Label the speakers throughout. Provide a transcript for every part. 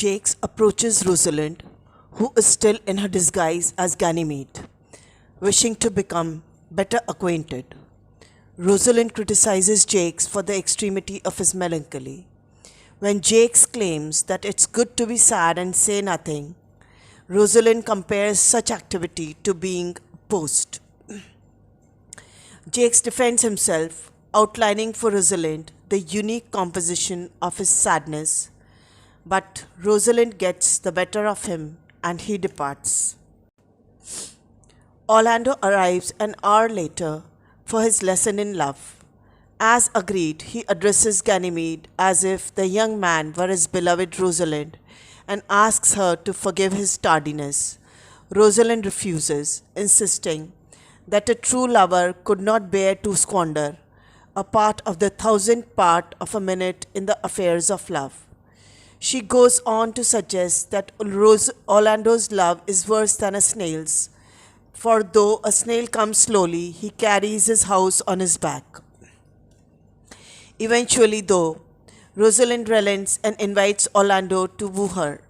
Speaker 1: Jakes approaches Rosalind, who is still in her disguise as Ganymede, wishing to become better acquainted. Rosalind criticizes Jakes for the extremity of his melancholy. When Jakes claims that it's good to be sad and say nothing, Rosalind compares such activity to being post. Jakes defends himself, outlining for Rosalind the unique composition of his sadness, but Rosalind gets the better of him and he departs. Orlando arrives an hour later for his lesson in love. As agreed, he addresses Ganymede as if the young man were his beloved Rosalind and asks her to forgive his tardiness. Rosalind refuses, insisting that a true lover could not bear to squander a part of the thousandth part of a minute in the affairs of love. She goes on to suggest that Orlando's love is worse than a snail's, for though a snail comes slowly, he carries his house on his back. Eventually, though, Rosalind relents and invites Orlando to woo her.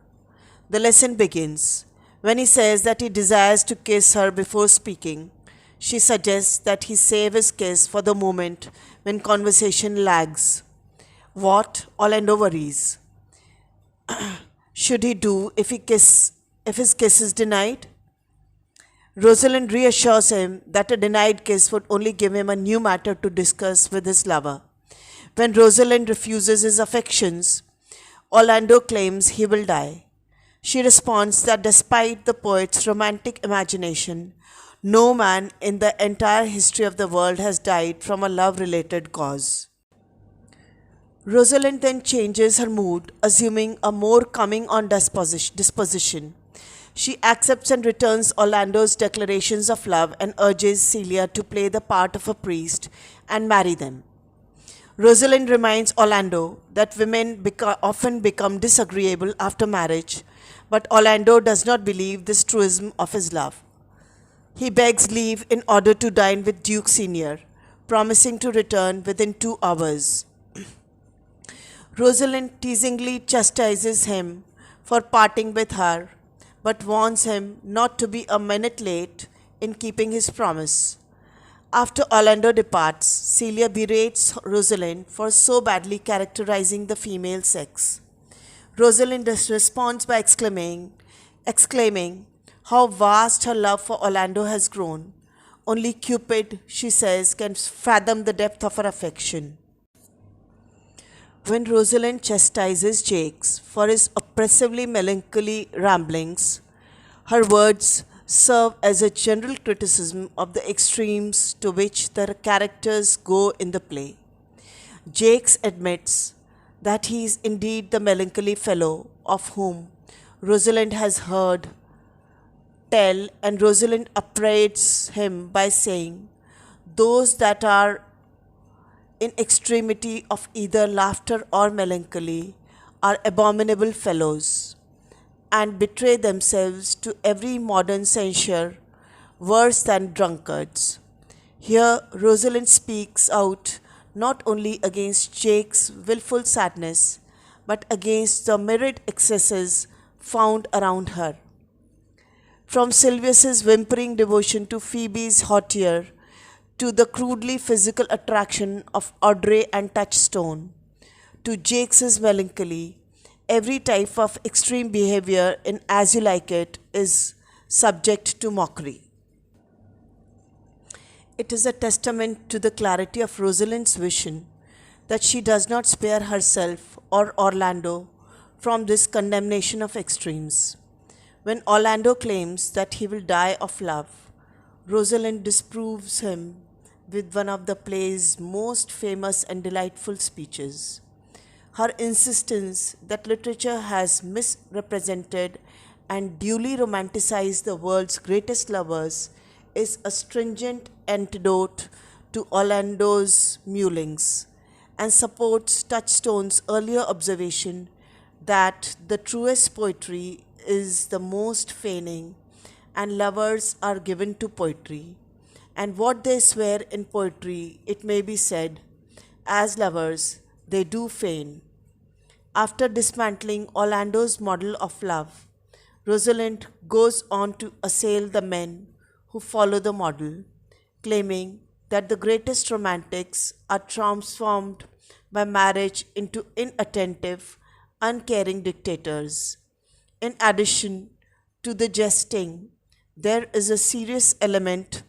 Speaker 1: The lesson begins. When he says that he desires to kiss her before speaking, she suggests that he save his kiss for the moment when conversation lags. What? Orlando worries. Should he do if his kiss is denied? Rosalind reassures him that a denied kiss would only give him a new matter to discuss with his lover. When Rosalind refuses his affections, Orlando claims he will die. She responds that despite the poet's romantic imagination, no man in the entire history of the world has died from a love-related cause. Rosalind then changes her mood, assuming a more coming-on disposition. She accepts and returns Orlando's declarations of love and urges Celia to play the part of a priest and marry them. Rosalind reminds Orlando that women often become disagreeable after marriage, but Orlando does not believe this truism of his love. He begs leave in order to dine with Duke Senior, promising to return within 2 hours. Rosalind teasingly chastises him for parting with her, but warns him not to be a minute late in keeping his promise. After Orlando departs, Celia berates Rosalind for so badly characterizing the female sex. Rosalind responds by exclaiming how vast her love for Orlando has grown. Only Cupid, she says, can fathom the depth of her affection. When Rosalind chastises Jakes for his oppressively melancholy ramblings, her words serve as a general criticism of the extremes to which the characters go in the play. Jakes admits that he is indeed the melancholy fellow of whom Rosalind has heard tell, and Rosalind upbraids him by saying, "Those that are in extremity of either laughter or melancholy are abominable fellows, and betray themselves to every modern censure worse than drunkards." Here Rosalind speaks out not only against Jake's wilful sadness, but against the myriad excesses found around her. From Silvius's whimpering devotion to Phoebe's hauteur, to the crudely physical attraction of Audrey and Touchstone, to Jakes's melancholy, every type of extreme behavior in As You Like It is subject to mockery. It is a testament to the clarity of Rosalind's vision that she does not spare herself or Orlando from this condemnation of extremes. When Orlando claims that he will die of love, Rosalind disproves him with one of the play's most famous and delightful speeches. Her insistence that literature has misrepresented and duly romanticized the world's greatest lovers is a stringent antidote to Orlando's mewlings, and supports Touchstone's earlier observation that the truest poetry is the most feigning, and lovers are given to poetry, and what they swear in poetry, it may be said, as lovers they do feign. After dismantling Orlando's model of love, Rosalind goes on to assail the men who follow the model, claiming that the greatest romantics are transformed by marriage into inattentive, uncaring dictators. In addition to the jesting, there is a serious element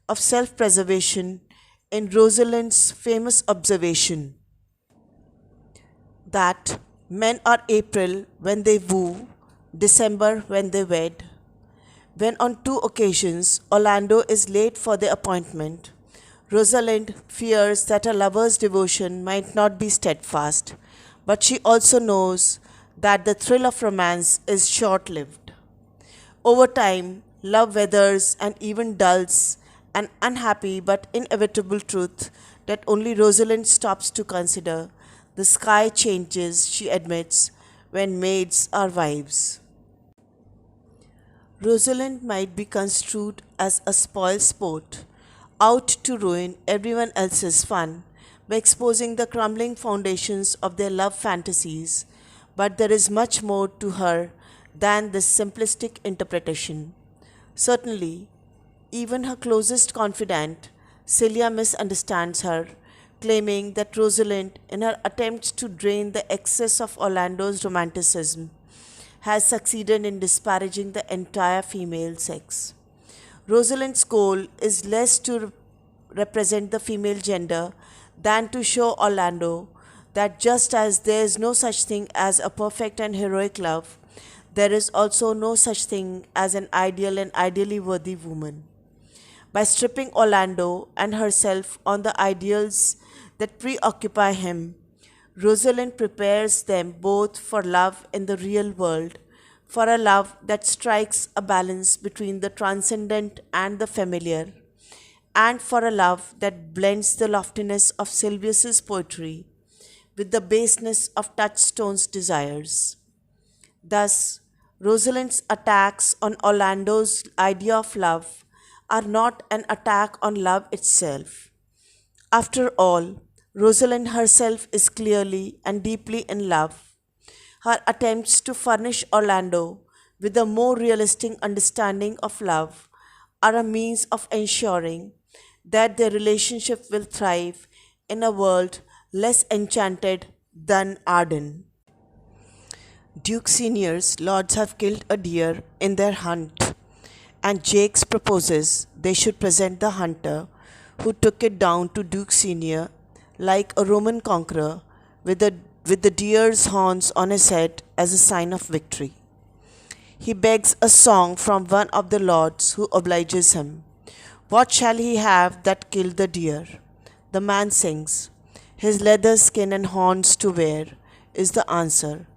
Speaker 1: of self preservation in Rosalind's famous observation that men are April when they woo, December when they wed. When on two occasions Orlando is late for the appointment, Rosalind fears that her lover's devotion might not be steadfast, but she also knows that the thrill of romance is short lived. Over time, love weathers and even dulls an unhappy but inevitable truth that only Rosalind stops to consider. The sky changes, she admits, when maids are wives. Rosalind might be construed as a spoil sport, out to ruin everyone else's fun by exposing the crumbling foundations of their love fantasies, but there is much more to her than this simplistic interpretation. Certainly, even her closest confidant, Celia, misunderstands her, claiming that Rosalind, in her attempts to drain the excess of Orlando's romanticism, has succeeded in disparaging the entire female sex. Rosalind's goal is less to represent the female gender than to show Orlando that just as there is no such thing as a perfect and heroic love, there is also no such thing as an ideal and ideally worthy woman. By stripping Orlando and herself on the ideals that preoccupy him, Rosalind prepares them both for love in the real world, for a love that strikes a balance between the transcendent and the familiar, and for a love that blends the loftiness of Sylvius's poetry with the baseness of Touchstone's desires. Thus, Rosalind's attacks on Orlando's idea of love are not an attack on love itself. After all, Rosalind herself is clearly and deeply in love. Her attempts to furnish Orlando with a more realistic understanding of love are a means of ensuring that their relationship will thrive in a world less enchanted than Arden. Duke Senior's lords have killed a deer in their hunt, and Jakes proposes they should present the hunter who took it down to Duke Senior like a Roman conqueror with the deer's horns on his head as a sign of victory. He begs a song from one of the lords who obliges him. What shall he have that killed the deer? The man sings. His leather skin and horns to wear is the answer.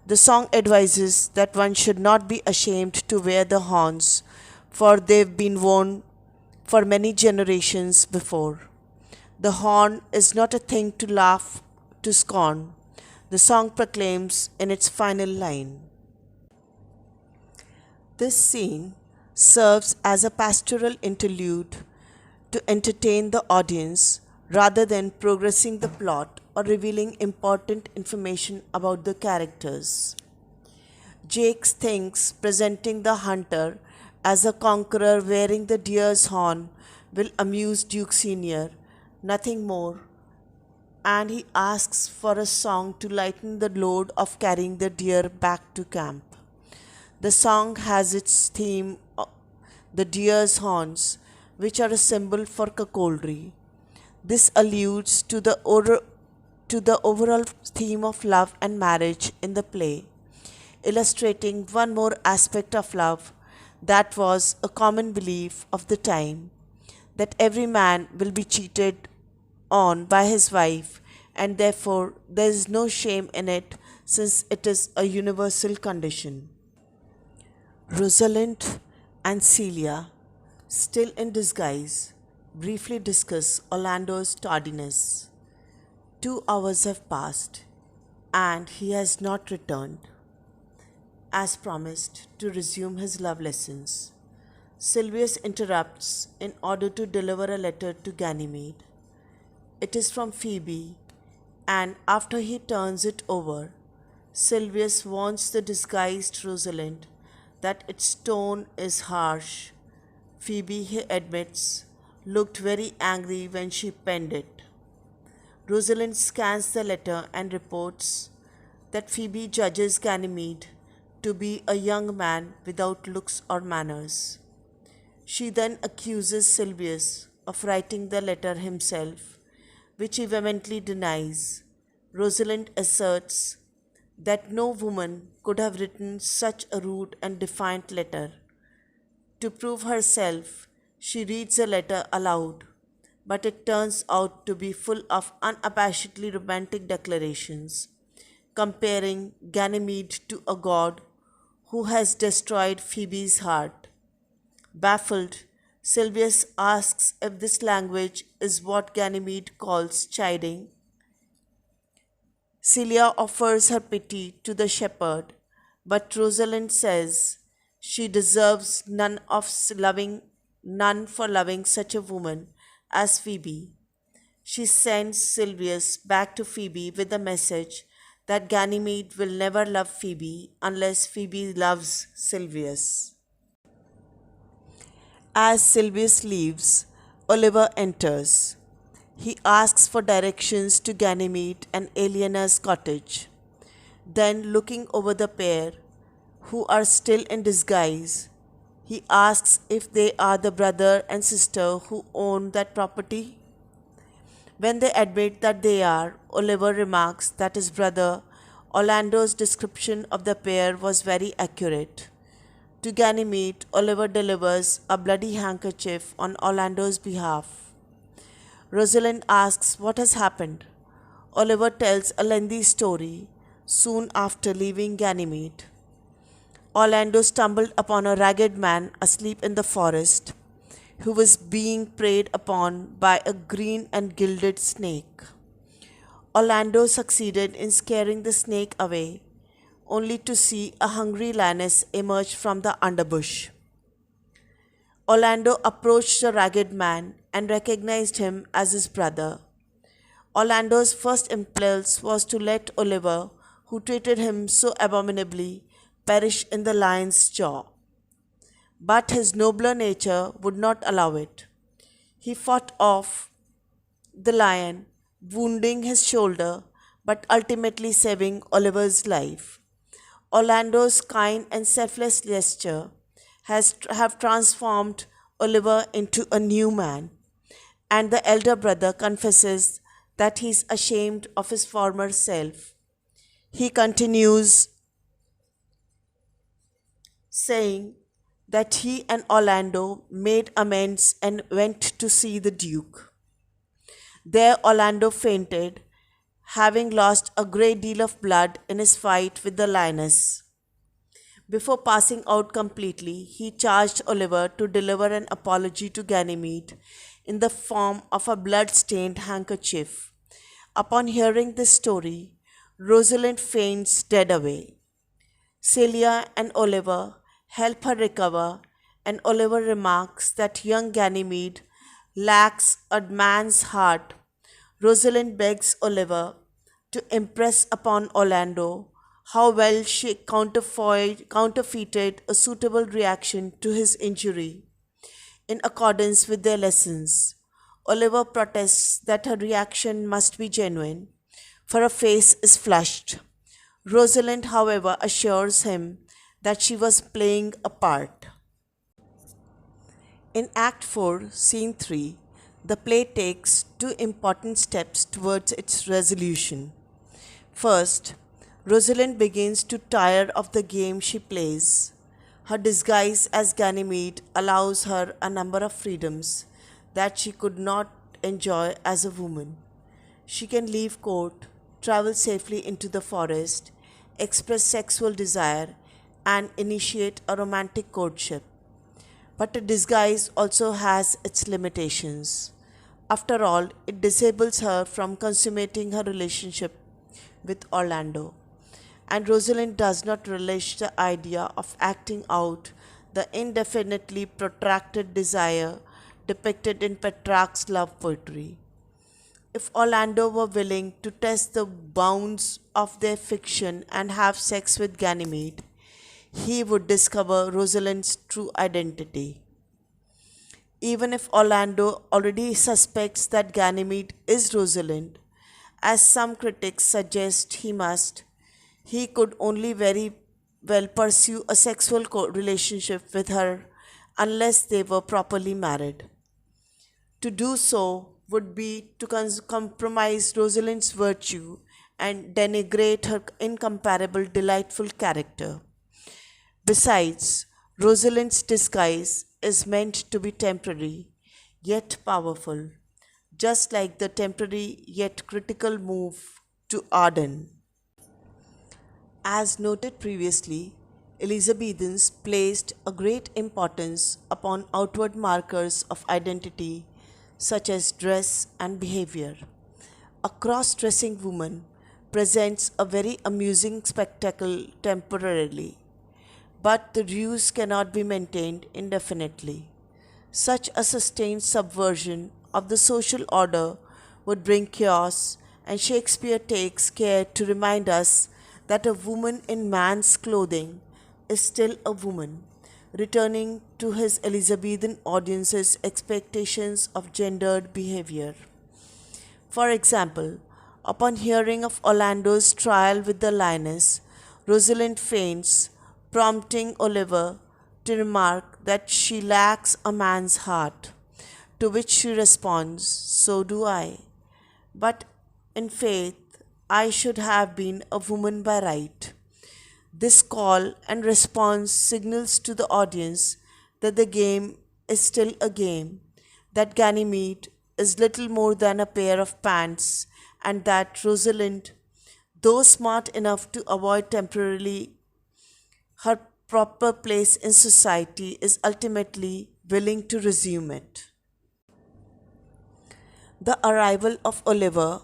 Speaker 1: The song advises that one should not be ashamed to wear the horns, for they've been worn for many generations before. The horn is not a thing to laugh to scorn, the song proclaims in its final line. This scene serves as a pastoral interlude to entertain the audience rather than progressing the plot or revealing important information about the characters. Jakes thinks presenting the hunter as a conqueror wearing the deer's horn will amuse Duke Senior, nothing more, and he asks for a song to lighten the load of carrying the deer back to camp. The song has its theme, the deer's horns, which are a symbol for cuckoldry. This alludes to the overall theme of love and marriage in the play, illustrating one more aspect of love that was a common belief of the time, that every man will be cheated on by his wife, and therefore there is no shame in it since it is a universal condition. Rosalind and Celia, still in disguise, briefly discuss Orlando's tardiness. 2 hours have passed, and he has not returned. As promised, to resume his love lessons, Sylvius interrupts in order to deliver a letter to Ganymede. It is from Phoebe, and after he turns it over, Silvius warns the disguised Rosalind that its tone is harsh. Phoebe, he admits, looked very angry when she penned it. Rosalind scans the letter and reports that Phoebe judges Ganymede to be a young man without looks or manners. She then accuses Silvius of writing the letter himself, which he vehemently denies. Rosalind asserts that no woman could have written such a rude and defiant letter. To prove herself, she reads the letter aloud, but it turns out to be full of unabashedly romantic declarations, comparing Ganymede to a god who has destroyed Phoebe's heart. Baffled, Silvius asks if this language is what Ganymede calls chiding. Celia offers her pity to the shepherd, but Rosalind says she deserves none for loving such a woman as Phoebe. She sends Silvius back to Phoebe with the message that Ganymede will never love Phoebe unless Phoebe loves Silvius. As Silvius leaves, Oliver enters. He asks for directions to Ganymede and Eleanor's cottage. Then, looking over the pair, who are still in disguise, he asks if they are the brother and sister who own that property. When they admit that they are, Oliver remarks that his brother Orlando's description of the pair was very accurate. To Ganymede, Oliver delivers a bloody handkerchief on Orlando's behalf. Rosalind asks what has happened. Oliver tells a lengthy story soon after leaving Ganymede. Orlando stumbled upon a ragged man asleep in the forest who was being preyed upon by a green and gilded snake. Orlando succeeded in scaring the snake away, only to see a hungry lioness emerge from the underbush. Orlando approached the ragged man and recognized him as his brother. Orlando's first impulse was to let Oliver, who treated him so abominably, perish in the lion's jaw. But his nobler nature would not allow it. He fought off the lion, wounding his shoulder, but ultimately saving Oliver's life. Orlando's kind and selfless gesture have transformed Oliver into a new man, and the elder brother confesses that he is ashamed of his former self. He continues saying that he and Orlando made amends and went to see the Duke. There, Orlando fainted, having lost a great deal of blood in his fight with the lioness. Before passing out completely, he charged Oliver to deliver an apology to Ganymede in the form of a blood-stained handkerchief. Upon hearing this story, Rosalind faints dead away. Celia and Oliver help her recover, and Oliver remarks that young Ganymede lacks a man's heart. Rosalind begs Oliver to impress upon Orlando how well she counterfeited a suitable reaction to his injury in accordance with their lessons. Oliver protests that her reaction must be genuine, for her face is flushed. Rosalind, however, assures him that she was playing a part. In Act 4, Scene 3, the play takes two important steps towards its resolution. First, Rosalind begins to tire of the game she plays. Her disguise as Ganymede allows her a number of freedoms that she could not enjoy as a woman. She can leave court, travel safely into the forest, express sexual desire, and initiate a romantic courtship. But a disguise also has its limitations. After all, it disables her from consummating her relationship with Orlando. And Rosalind does not relish the idea of acting out the indefinitely protracted desire depicted in Petrarch's love poetry. If Orlando were willing to test the bounds of their fiction and have sex with Ganymede, he would discover Rosalind's true identity. Even if Orlando already suspects that Ganymede is Rosalind, as some critics suggest he must, he could only very well pursue a sexual relationship with her unless they were properly married. To do so would be to compromise Rosalind's virtue and denigrate her incomparable, delightful character. Besides, Rosalind's disguise is meant to be temporary, yet powerful, just like the temporary yet critical move to Arden. As noted previously, Elizabethans placed a great importance upon outward markers of identity such as dress and behavior. A cross dressing woman presents a very amusing spectacle temporarily, but the ruse cannot be maintained indefinitely. Such a sustained subversion of the social order would bring chaos, and Shakespeare takes care to remind us that a woman in man's clothing is still a woman, returning to his Elizabethan audience's expectations of gendered behavior. For example, upon hearing of Orlando's trial with the lioness, Rosalind faints, prompting Oliver to remark that she lacks a man's heart, to which she responds, "So do I. But in faith, I should have been a woman by right." This call and response signals to the audience that the game is still a game, that Ganymede is little more than a pair of pants, and that Rosalind, though smart enough to avoid temporarily her proper place in society, is ultimately willing to resume it. The arrival of Oliver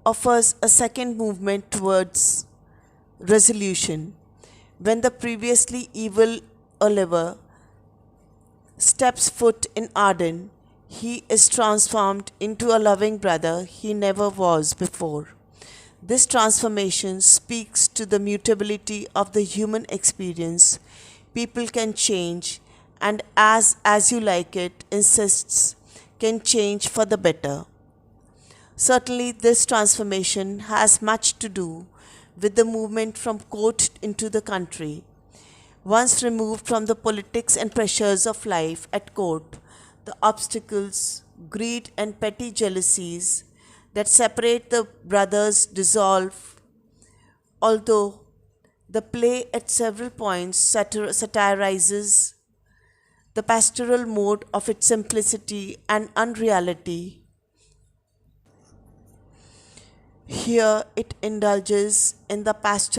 Speaker 1: offers a second movement towards resolution. When the previously evil Oliver steps foot in Arden, he is transformed into a loving brother he never was before. This transformation speaks to the mutability of the human experience. People can change, and as you like it insists, can change for the better. Certainly, this transformation has much to do with the movement from court into the country. Once removed from the politics and pressures of life at court, the obstacles, greed, and petty jealousies that separate the brothers dissolve, although the play at several points satirizes the pastoral mode of its simplicity and unreality. Here it indulges in the pastoral